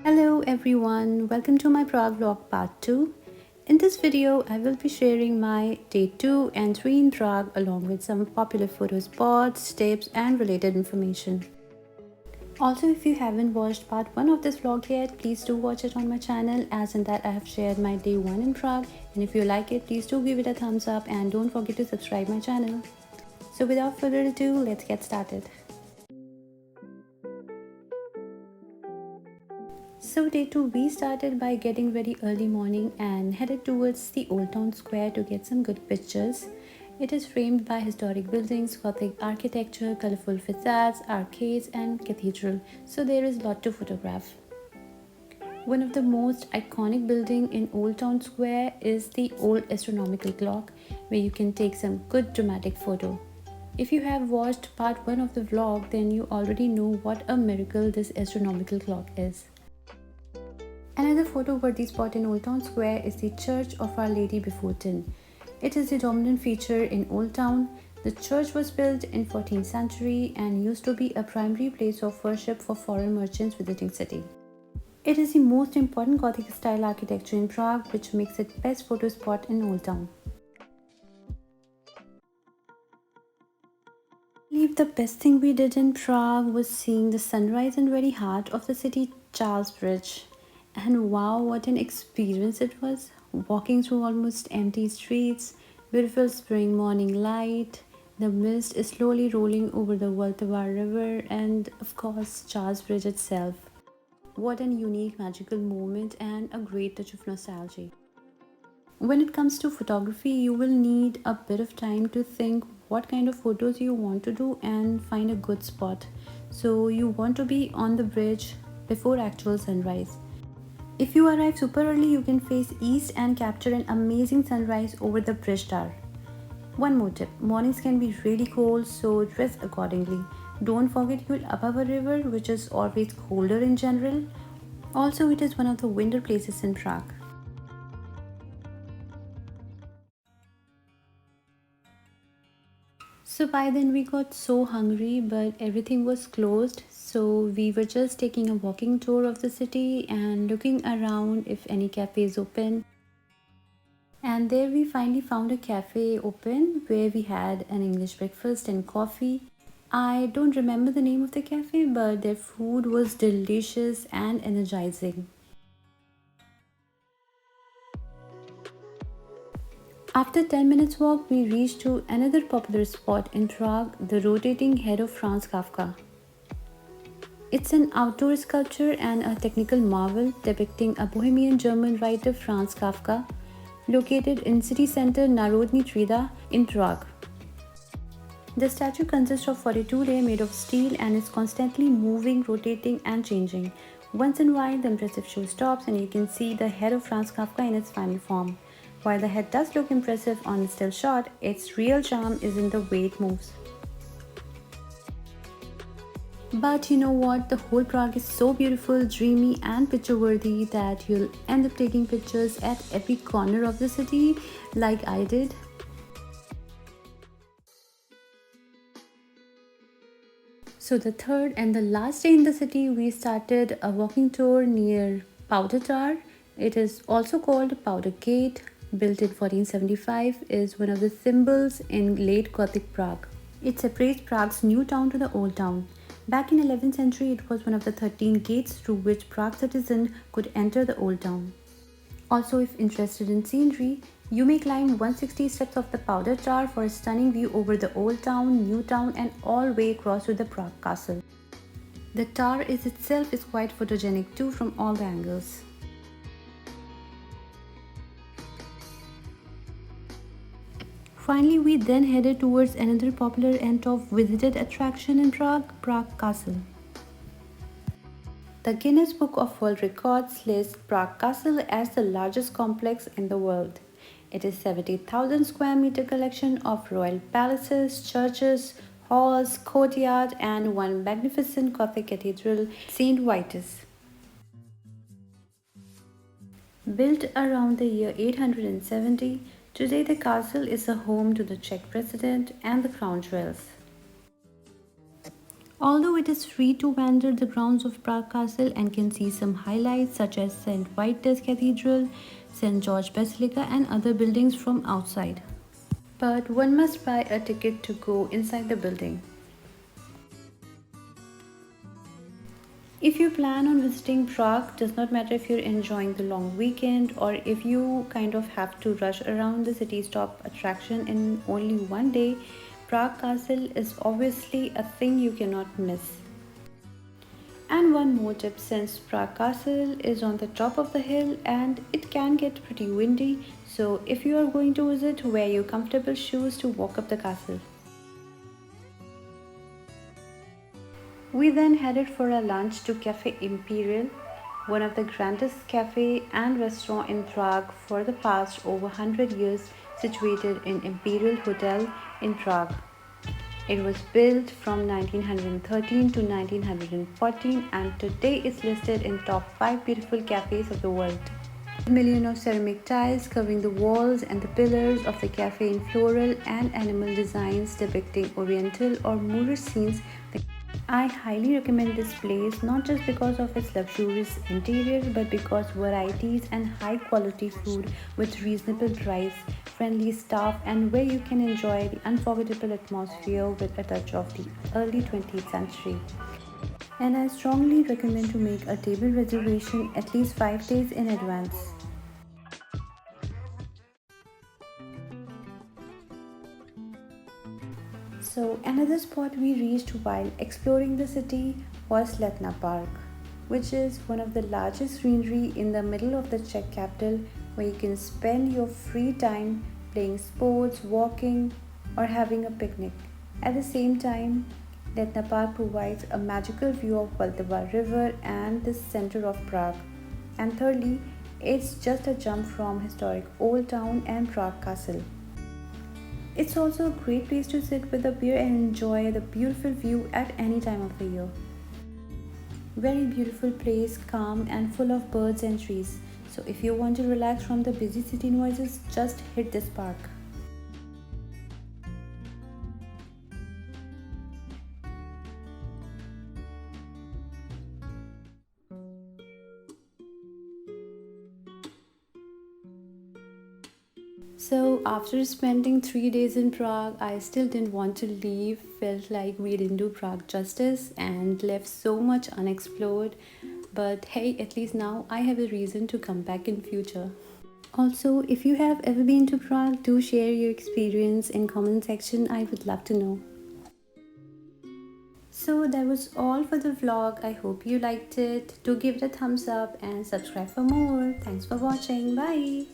Hello everyone, welcome to my Prague vlog part 2. In this video, I will be sharing my day 2 and 3 in Prague along with some popular photo spots, tips and related information. Also, if you haven't watched part 1 of this vlog yet, please do watch it on my channel, as in that I have shared my day 1 in Prague, and if you like it, please do give it a thumbs up and don't forget to subscribe my channel. So without further ado, let's get started. So day 2 we started by getting very early morning and headed towards the Old Town Square to get some good pictures. It is framed by historic buildings, Gothic architecture, colorful facades, arcades and cathedral, so there is a lot to photograph. One of the most iconic building in Old Town Square is the old astronomical clock, where you can take some good dramatic photo. If you have watched part 1 of the vlog, then you already know what a miracle this astronomical clock is. Another photo-worthy spot in Old Town Square is the Church of Our Lady Before Tin. It is the dominant feature in Old Town. The church was built in 14th century and used to be a primary place of worship for foreign merchants visiting city. It is the most important Gothic style architecture in Prague, which makes it best photo spot in Old Town. I believe the best thing we did in Prague was seeing the sunrise in very heart of the city, Charles Bridge. And wow, what an experience it was, walking through almost empty streets, beautiful spring morning light, the mist is slowly rolling over the Vltava river, and of course Charles Bridge itself. What an unique magical moment and a great touch of nostalgia. When it comes to photography, you will need a bit of time to think what kind of photos you want to do and find a good spot. So you want to be on the bridge before actual sunrise. If you arrive super early, you can face east and capture an amazing sunrise over the bridge tower. One more tip, mornings can be really cold, so dress accordingly. Don't forget you're above a river, which is always colder in general. Also, it is one of the winter places in Prague. So by then we got so hungry, but everything was closed, so we were just taking a walking tour of the city and looking around if any cafe is open. And there we finally found a cafe open where we had an English breakfast and coffee. I don't remember the name of the cafe, but their food was delicious and energizing. After 10 minutes walk, we reached to another popular spot in Prague, the rotating head of Franz Kafka. It's an outdoor sculpture and a technical marvel depicting a Bohemian German writer Franz Kafka, located in city center Narodny Třída in Prague. The statue consists of 42 layers made of steel and is constantly moving, rotating and changing. Once in a while, the impressive show stops and you can see the head of Franz Kafka in its final form. While the head does look impressive on a still shot, its real charm is in the way it moves. But you know what? The whole Prague is so beautiful, dreamy and picture worthy that you'll end up taking pictures at every corner of the city like I did. So the third and the last day in the city, we started a walking tour near Powder Tower. It is also called Powder Gate. Built in 1475, is one of the symbols in late Gothic Prague. It separates Prague's new town to the old town. Back in 11th century, it was one of the 13 gates through which Prague citizen could enter the old town. Also, if interested in scenery, you may climb 160 steps of the Powder Tower for a stunning view over the old town, new town and all way across to the Prague castle. The tower itself is quite photogenic too from all the angles. Finally, we then headed towards another popular and top visited attraction in Prague, Prague Castle. The Guinness Book of World Records lists Prague Castle as the largest complex in the world. It is 70,000 square meter collection of royal palaces, churches, halls, courtyard and one magnificent Gothic cathedral, St. Vitus. Built around the year 870, today the castle is a home to the Czech president and the crown jewels. Although it is free to wander the grounds of Prague Castle and can see some highlights such as St. Vitus Cathedral, St. George Basilica, and other buildings from outside. But one must buy a ticket to go inside the building. If you plan on visiting Prague, does not matter if you're enjoying the long weekend or if you kind of have to rush around the city's top attraction in only one day, Prague Castle is obviously a thing you cannot miss. And one more tip, since Prague Castle is on the top of the hill and it can get pretty windy, so if you are going to visit, wear your comfortable shoes to walk up the castle. We then headed for a lunch to Cafe Imperial, one of the grandest cafe and restaurant in Prague for the past over 100 years, situated in Imperial Hotel in Prague. It was built from 1913 to 1914 and today is listed in top 5 beautiful cafes of the world. Millions of ceramic tiles covering the walls and the pillars of the cafe in floral and animal designs depicting oriental or Moorish scenes. I highly recommend this place not just because of its luxurious interior but because varieties and high quality food with reasonable price, friendly staff and where you can enjoy the unforgettable atmosphere with a touch of the early 20th century. And I strongly recommend to make a table reservation at least 5 days in advance. So, another spot we reached while exploring the city was Letna Park, which is one of the largest greenery in the middle of the Czech capital where you can spend your free time playing sports, walking, or having a picnic. At the same time, Letna Park provides a magical view of Vltava River and the center of Prague. And thirdly, it's just a jump from historic Old Town and Prague Castle. It's also a great place to sit with a beer and enjoy the beautiful view at any time of the year. Very beautiful place, calm and full of birds and trees. So if you want to relax from the busy city noises, just hit this park. So, after spending 3 days in Prague, I still didn't want to leave. Felt like we didn't do Prague justice and left so much unexplored. But hey, at least now I have a reason to come back in future. Also, if you have ever been to Prague, do share your experience in comment section. I would love to know. So that was all for the vlog. I hope you liked it. Do give it a thumbs up and subscribe for more. Thanks for watching. Bye.